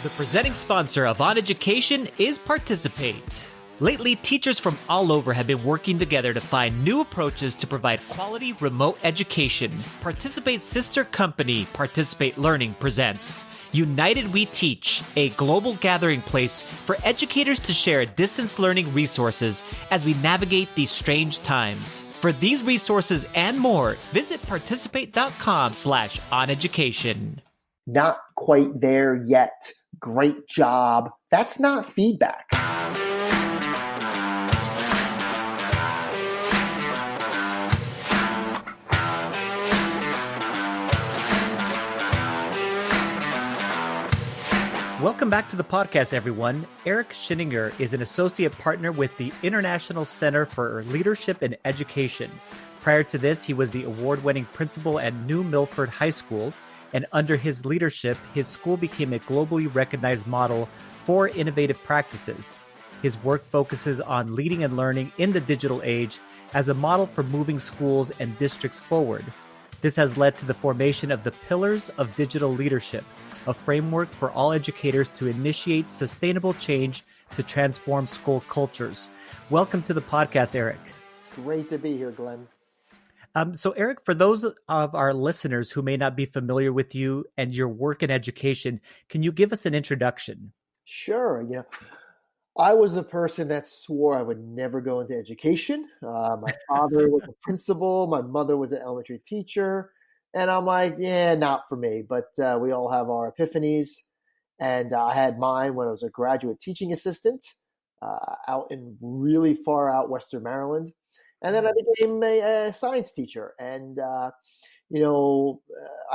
The presenting sponsor of OnEducation is Participate. Lately, teachers from all over have been working together to find new approaches to provide quality remote education. Participate's sister company, Participate Learning, presents United We Teach, a global gathering place for educators to share distance learning resources as we navigate these strange times. For these resources and more, visit participate.com/oneducation. Not quite there yet. Great job. That's not feedback. Welcome back to the podcast, everyone. Eric Sheninger is an associate partner with the International Center for Leadership and Education. Prior to this, he was the award-winning principal at New Milford High School, and under his leadership, his school became a globally recognized model for innovative practices. His work focuses on leading and learning in the digital age as a model for moving schools and districts forward. This has led to the formation of the Pillars of Digital Leadership, a framework for all educators to initiate sustainable change to transform school cultures. Welcome to the podcast, Eric. Great to be here, Glenn. So Eric, for those of our listeners who may not be familiar with you and your work in education, can you give us an introduction? Sure. I was the person that swore I would never go into education. My father was a principal. My mother was an elementary teacher. And I'm like, yeah, not for me. But we all have our epiphanies. And I had mine when I was a graduate teaching assistant out in really far out Western Maryland. And then I became a science teacher. And, I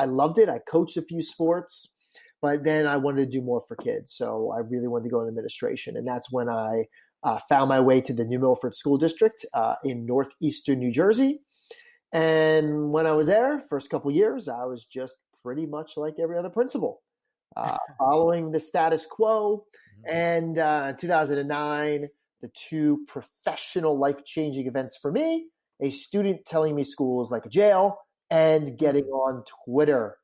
loved it. I coached a few sports. But then I wanted to do more for kids. So I really wanted to go in administration. And that's when I found my way to the New Milford School District in northeastern New Jersey. And when I was there, first couple years, I was just pretty much like every other principal, following the status quo. And in 2009, the two professional life-changing events for me, a student telling me school is like a jail and getting on Twitter.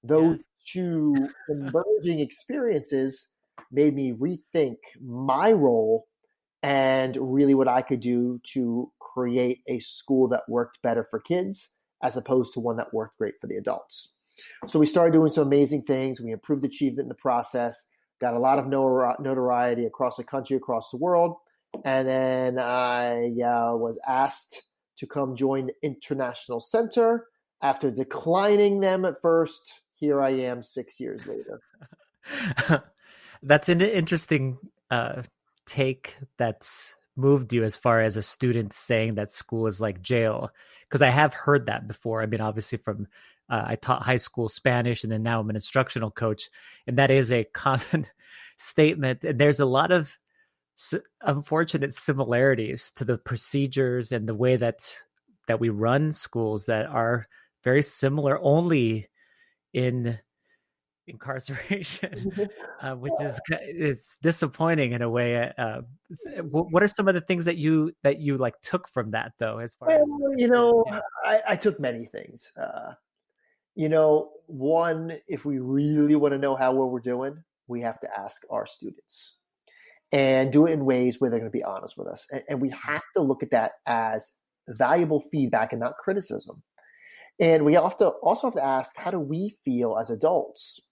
Those two emerging experiences made me rethink my role and really what I could do to create a school that worked better for kids as opposed to one that worked great for the adults. So we started doing some amazing things. We improved achievement in the process, got a lot of notoriety across the country, across the world. And then I was asked to come join the International Center. After declining them at first, here I am 6 years later. That's an interesting take that's moved you as far as a student saying that school is like jail, because I have heard that before. I mean, obviously from I taught high school Spanish, and then now I'm an instructional coach, and that is a common statement. And there's a lot of unfortunate similarities to the procedures and the way that we run schools that are very similar, only in incarceration, which is disappointing in a way. What are some of the things that you like took from that, though? As far as I took many things. One, if we really want to know how well we're doing, we have to ask our students and do it in ways where they're going to be honest with us, and we have to look at that as valuable feedback and not criticism. And we also have to ask, how do we feel as adults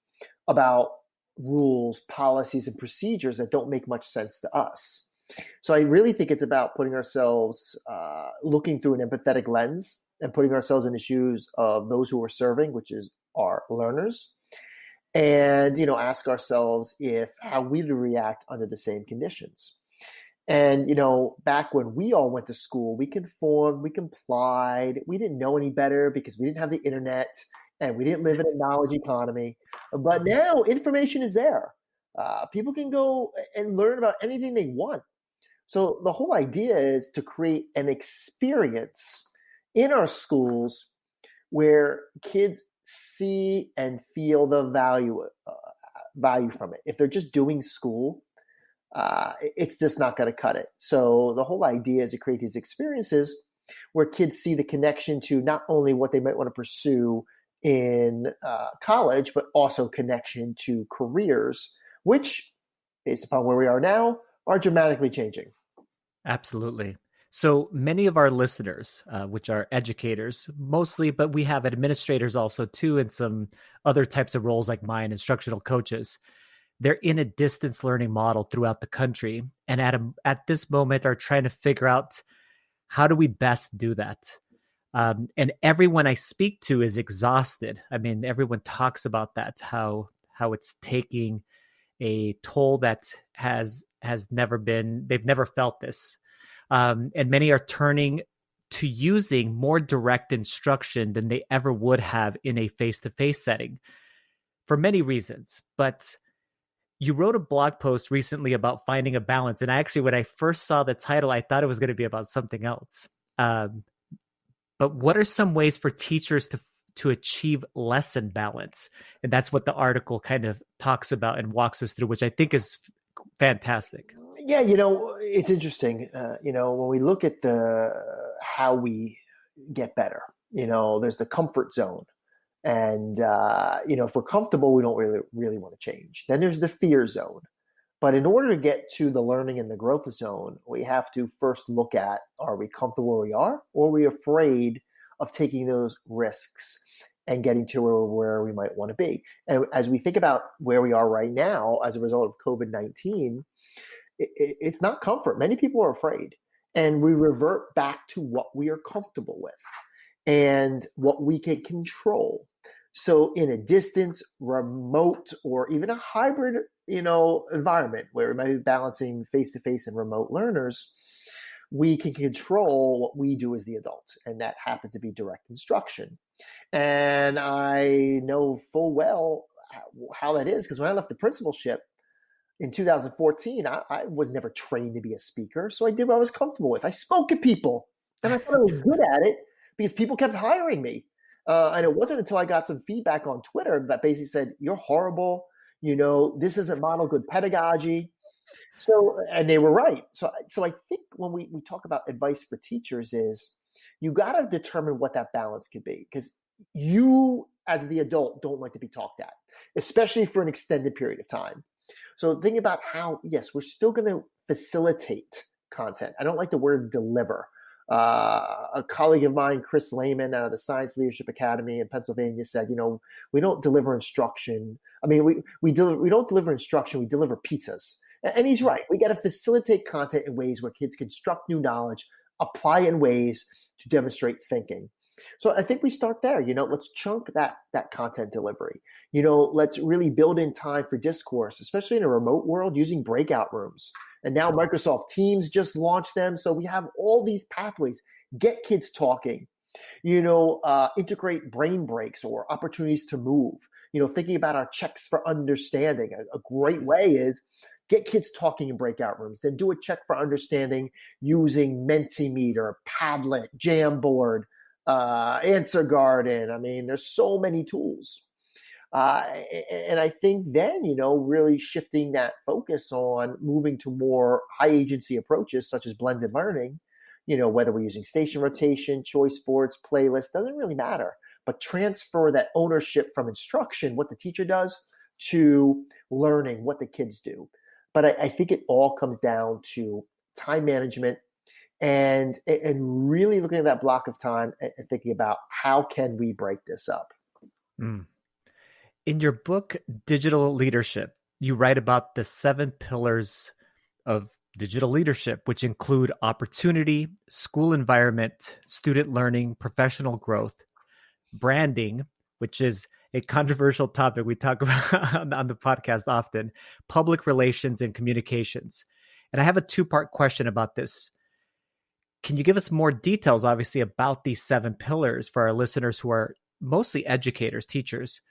about rules, policies, and procedures that don't make much sense to us? So I really think it's about putting ourselves, looking through an empathetic lens and putting ourselves in the shoes of those who we're serving, which is our learners, and, ask ourselves how we would react under the same conditions. And, back when we all went to school, we conformed, we complied. We didn't know any better because we didn't have the internet and we didn't live in a knowledge economy. But now information is there. People can go and learn about anything they want. So the whole idea is to create an experience in our schools where kids see and feel the value from it. If they're just doing school, it's just not going to cut it. So the whole idea is to create these experiences where kids see the connection to not only what they might want to pursue in college, but also connection to careers which, based upon where we are now, are dramatically changing. Absolutely. So many of our listeners, which are educators mostly, but we have administrators also too, and some other types of roles like mine, instructional coaches. They're in a distance learning model throughout the country, and at this moment are trying to figure out how do we best do that. And everyone I speak to is exhausted. I mean, everyone talks about that, how it's taking a toll that has never been, they've never felt this. And many are turning to using more direct instruction than they ever would have in a face-to-face setting for many reasons. But you wrote a blog post recently about finding a balance. And actually, when I first saw the title, I thought it was going to be about something else. But what are some ways for teachers to achieve lesson balance? And that's what the article kind of talks about and walks us through, which I think is fantastic. Yeah, it's interesting. When we look at how we get better, there's the comfort zone. And, if we're comfortable, we don't really want to change. Then there's the fear zone. But in order to get to the learning and the growth zone, we have to first look at, are we comfortable where we are, or are we afraid of taking those risks and getting to where we might want to be? And as we think about where we are right now as a result of COVID-19, it's not comfort. Many people are afraid. And we revert back to what we are comfortable with and what we can control. So in a distance, remote, or even a hybrid, environment where we might be balancing face-to-face and remote learners, we can control what we do as the adult. And that happens to be direct instruction. And I know full well how that is, because when I left the principalship in 2014, I was never trained to be a speaker. So I did what I was comfortable with. I spoke at people, and I thought I was good at it because people kept hiring me. And it wasn't until I got some feedback on Twitter that basically said, "You're horrible. This isn't model good pedagogy." So, and they were right. So I think when we talk about advice for teachers is you got to determine what that balance could be, because you as the adult don't like to be talked at, especially for an extended period of time. So think about how, yes, we're still going to facilitate content. I don't like the word deliver. A colleague of mine, Chris Lehman, out of the Science Leadership Academy in Pennsylvania, said, we don't deliver instruction. I mean, we don't deliver instruction. We deliver pizzas. And he's right. We got to facilitate content in ways where kids construct new knowledge, apply in ways to demonstrate thinking. So I think we start there. Let's chunk that content delivery. Let's really build in time for discourse, especially in a remote world, using breakout rooms. And now Microsoft Teams just launched them. So we have all these pathways. Get kids talking, integrate brain breaks or opportunities to move, thinking about our checks for understanding. A great way is get kids talking in breakout rooms, then do a check for understanding using Mentimeter, Padlet, Jamboard, Answer Garden. I mean, there's so many tools. And I think then, really shifting that focus on moving to more high agency approaches such as blended learning, whether we're using station rotation, choice boards, playlists, doesn't really matter, but transfer that ownership from instruction, what the teacher does, to learning, what the kids do. But I think it all comes down to time management and really looking at that block of time and thinking about how can we break this up. Mm. In your book, Digital Leadership, you write about the 7 pillars of digital leadership, which include opportunity, school environment, student learning, professional growth, branding, which is a controversial topic we talk about on the podcast often, public relations, and communications. And I have a 2-part question about this. Can you give us more details, obviously, about these 7 pillars for our listeners who are mostly educators, teachers?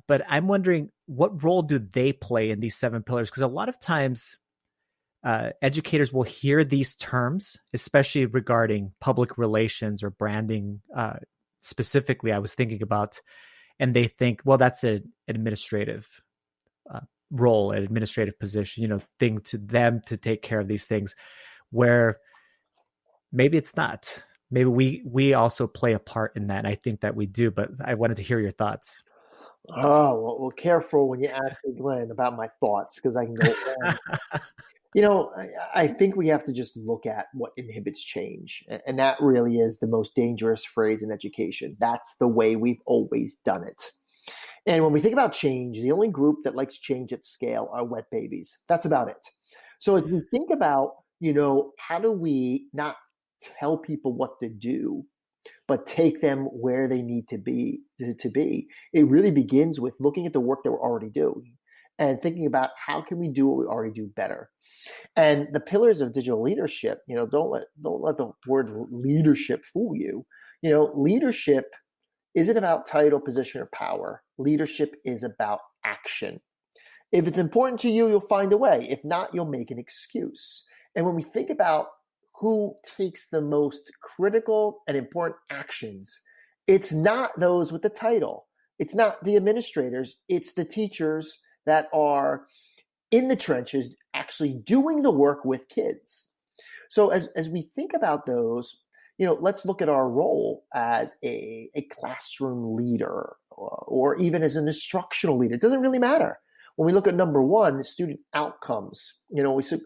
But I'm wondering, what role do they play in these 7 pillars? Because a lot of times educators will hear these terms, especially regarding public relations or branding specifically, I was thinking about, and they think, well, that's an administrative role, an administrative position, thing to them to take care of these things, where maybe it's not. Maybe we also play a part in that. And I think that we do, but I wanted to hear your thoughts. Oh, well, careful when you ask me, Glenn, about my thoughts because I can go on. I think we have to just look at what inhibits change. And that really is the most dangerous phrase in education. That's the way we've always done it. And when we think about change, the only group that likes change at scale are wet babies. That's about it. So as we think about, how do we not tell people what to do, but take them where they need to be, it really begins with looking at the work that we're already doing and thinking about how can we do what we already do better. And the pillars of digital leadership, don't let the word leadership fool you. Leadership isn't about title, position, or power. Leadership is about action. If it's important to you, you'll find a way. If not, you'll make an excuse. And when we think about who takes the most critical and important actions, it's not those with the title. It's not the administrators. It's the teachers that are in the trenches actually doing the work with kids. So as we think about those, let's look at our role as a classroom leader or even as an instructional leader. It doesn't really matter. When we look at number one, student outcomes,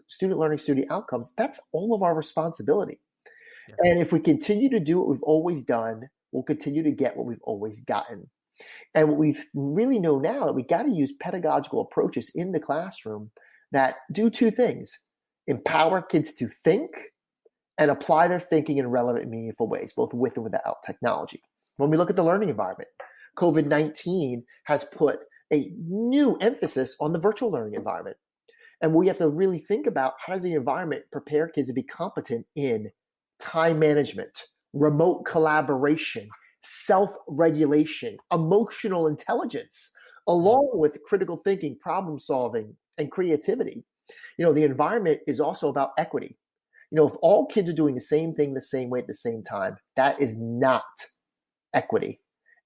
student learning, student outcomes, that's all of our responsibility. Yeah. And if we continue to do what we've always done, we'll continue to get what we've always gotten. And what we really know now that we got to use pedagogical approaches in the classroom that do two things: empower kids to think and apply their thinking in relevant and meaningful ways, both with and without technology. When we look at the learning environment, COVID-19 has put a new emphasis on the virtual learning environment. And we have to really think about how does the environment prepare kids to be competent in time management, remote collaboration, self-regulation, emotional intelligence, along with critical thinking, problem solving, and creativity. The environment is also about equity. If all kids are doing the same thing the same way at the same time, that is not equity.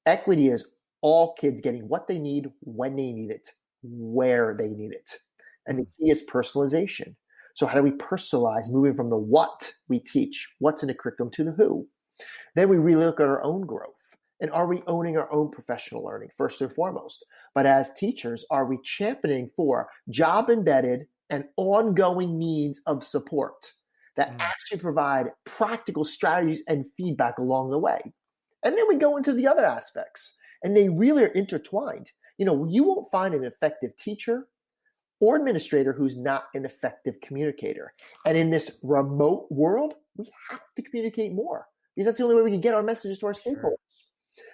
Equity is all kids getting what they need, when they need it, where they need it. And the key is personalization. So how do we personalize, moving from the what we teach, what's in the curriculum, to the who? Then we really look at our own growth. And are we owning our own professional learning, first and foremost? But as teachers, are we championing for job-embedded and ongoing means of support that actually provide practical strategies and feedback along the way? And then we go into the other aspects, and they really are intertwined. You won't find an effective teacher or administrator who's not an effective communicator. And in this remote world, we have to communicate more because that's the only way we can get our messages to our stakeholders.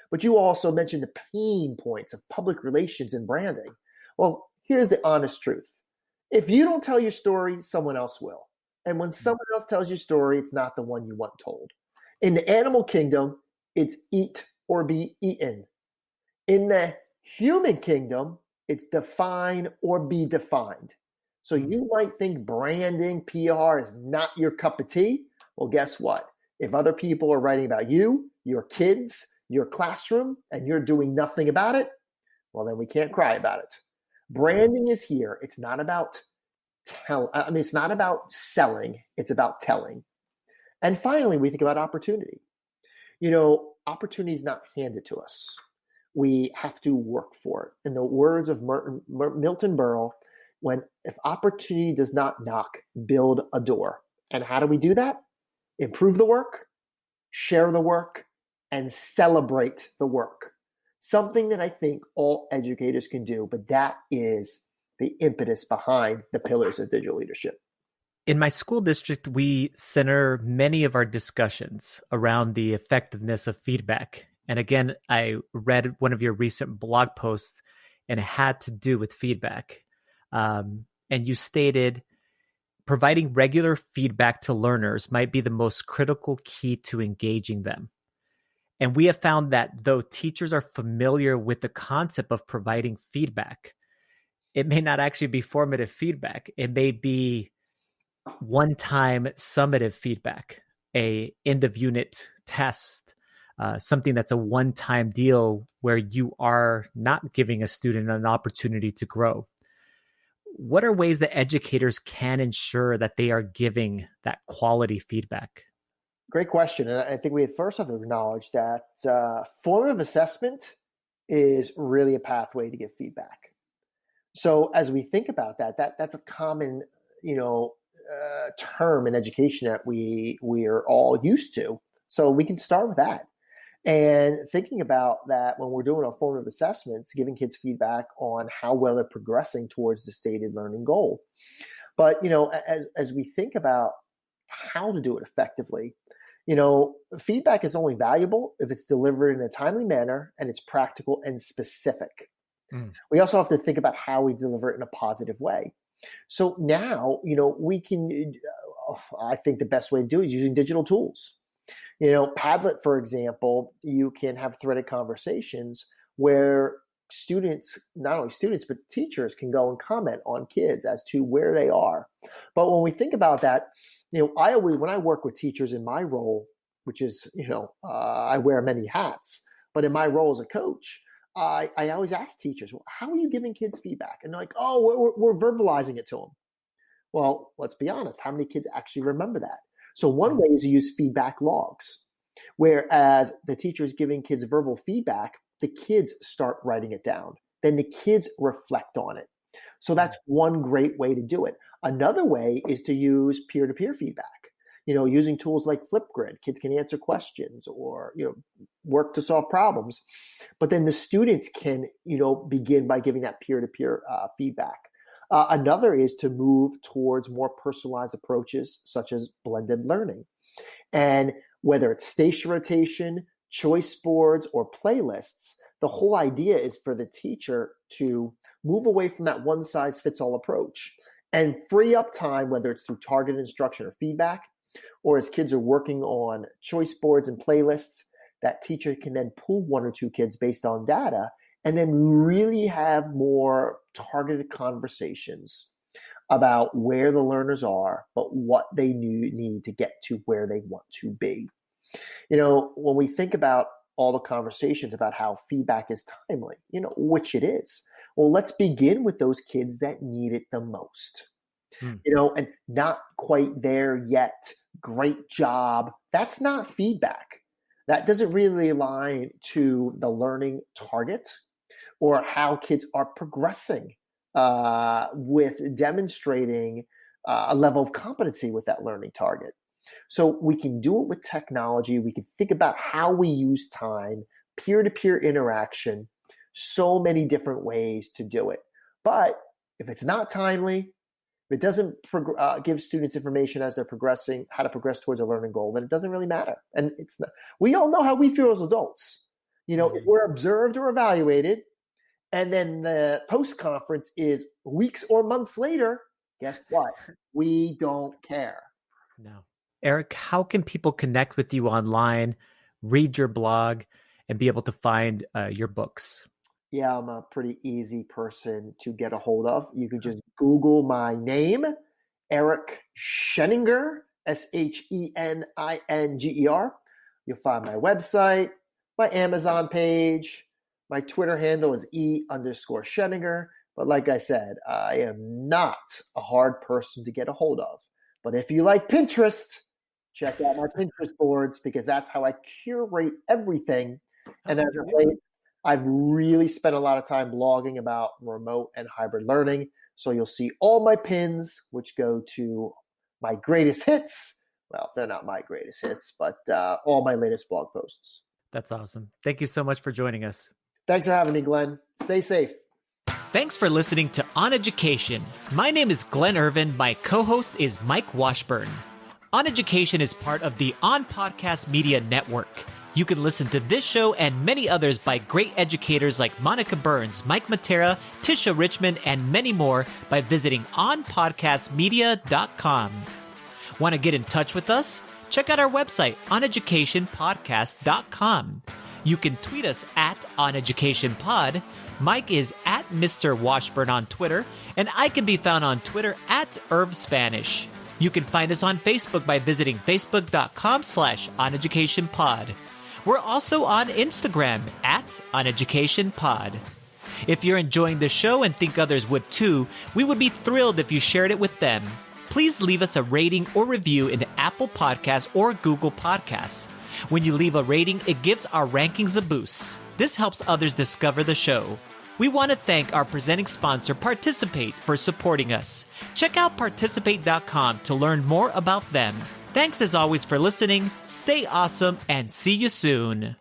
But you also mentioned the pain points of public relations and branding. Well, here's the honest truth. If you don't tell your story, someone else will. And when someone else tells your story, it's not the one you want told. In the animal kingdom, it's eat or be eaten. In the human kingdom, it's define or be defined. So you might think branding, PR is not your cup of tea. Well, guess what? If other people are writing about you, your kids, your classroom, and you're doing nothing about it, well, then we can't cry about it. Branding is here. It's not about it's not about selling. It's about telling. And finally, we think about opportunity. Opportunity is not handed to us. We have to work for it. In the words of Milton Berle, if opportunity does not knock, build a door. And how do we do that? Improve the work, share the work, and celebrate the work. Something that I think all educators can do, but that is the impetus behind the pillars of digital leadership. In my school district, we center many of our discussions around the effectiveness of feedback. And again, I read one of your recent blog posts, and it had to do with feedback. And you stated, providing regular feedback to learners might be the most critical key to engaging them. And we have found that though teachers are familiar with the concept of providing feedback, it may not actually be formative feedback. It may be one-time summative feedback, a end-of-unit test, something that's a one-time deal where you are not giving a student an opportunity to grow. What are ways that educators can ensure that they are giving that quality feedback? Great question. And I think we first have to acknowledge that formative assessment is really a pathway to give feedback. So as we think about that's a common, term in education that we are all used to. So we can start with that. And thinking about that when we're doing our formative assessments, giving kids feedback on how well they're progressing towards the stated learning goal. But, as we think about how to do it effectively, feedback is only valuable if it's delivered in a timely manner and it's practical and specific. We also have to think about how we deliver it in a positive way. So now, we can, I think the best way to do it is using digital tools. Padlet, for example, you can have threaded conversations where students, not only students, but teachers can go and comment on kids as to where they are. But when we think about that, when I work with teachers in my role, which is, I wear many hats, but in my role as a coach, I always ask teachers, well, how are you giving kids feedback? And they're like, oh, we're verbalizing it to them. Well, let's be honest. How many kids actually remember that? So one way is to use feedback logs, whereas the teacher is giving kids verbal feedback, the kids start writing it down. Then the kids reflect on it. So that's one great way to do it. Another way is to use peer-to-peer feedback. Using tools like Flipgrid, kids can answer questions or, work to solve problems. But then the students can, begin by giving that peer-to-peer feedback. Another is to move towards more personalized approaches, such as blended learning. And whether it's station rotation, choice boards, or playlists, the whole idea is for the teacher to move away from that one-size-fits-all approach and free up time, whether it's through targeted instruction or feedback, or as kids are working on choice boards and playlists, that teacher can then pull one or two kids based on data and then really have more targeted conversations about where the learners are, but what they need to get to where they want to be. When we think about all the conversations about how feedback is timely, which it is, well, let's begin with those kids that need it the most. And not quite there yet. Great job. That's not feedback. That doesn't really align to the learning target or how kids are progressing with demonstrating a level of competency with that learning target. So we can do it with technology. We can think about how we use time, peer-to-peer interaction, so many different ways to do it. But if it's not timely, if it doesn't give students information as they're progressing, how to progress towards a learning goal, then it doesn't really matter. And it's not, we all know how we feel as adults. If we're observed or evaluated, and then the post-conference is weeks or months later, guess what? We don't care. No. Eric, how can people connect with you online, read your blog, and be able to find your books? Yeah, I'm a pretty easy person to get a hold of. You can just Google my name, Eric Sheninger, Sheninger. You'll find my website, my Amazon page. My Twitter handle is E_Sheninger. But like I said, I am not a hard person to get a hold of. But if you like Pinterest, check out my Pinterest boards because that's how I curate everything. And as of late, I've really spent a lot of time blogging about remote and hybrid learning. So you'll see all my pins, which go to my greatest hits. Well, they're not my greatest hits, but all my latest blog posts. That's awesome. Thank you so much for joining us. Thanks for having me, Glenn. Stay safe. Thanks for listening to OnEducation. My name is Glenn Irvin. My co-host is Mike Washburn. OnEducation is part of the On Podcast Media Network. You can listen to this show and many others by great educators like Monica Burns, Mike Matera, Tisha Richmond, and many more by visiting onpodcastmedia.com. Want to get in touch with us? Check out our website, oneducationpodcast.com. You can tweet us at OnEducationPod. Mike is at Mr. Washburn on Twitter, and I can be found on Twitter at IrvSpanish. You can find us on Facebook by visiting facebook.com/OnEducationPod. We're also on Instagram at OnEducationPod. If you're enjoying the show and think others would too, we would be thrilled if you shared it with them. Please leave us a rating or review in Apple Podcasts or Google Podcasts. When you leave a rating, it gives our rankings a boost. This helps others discover the show. We want to thank our presenting sponsor, Participate, for supporting us. Check out participate.com to learn more about them. Thanks as always for listening, stay awesome, and see you soon.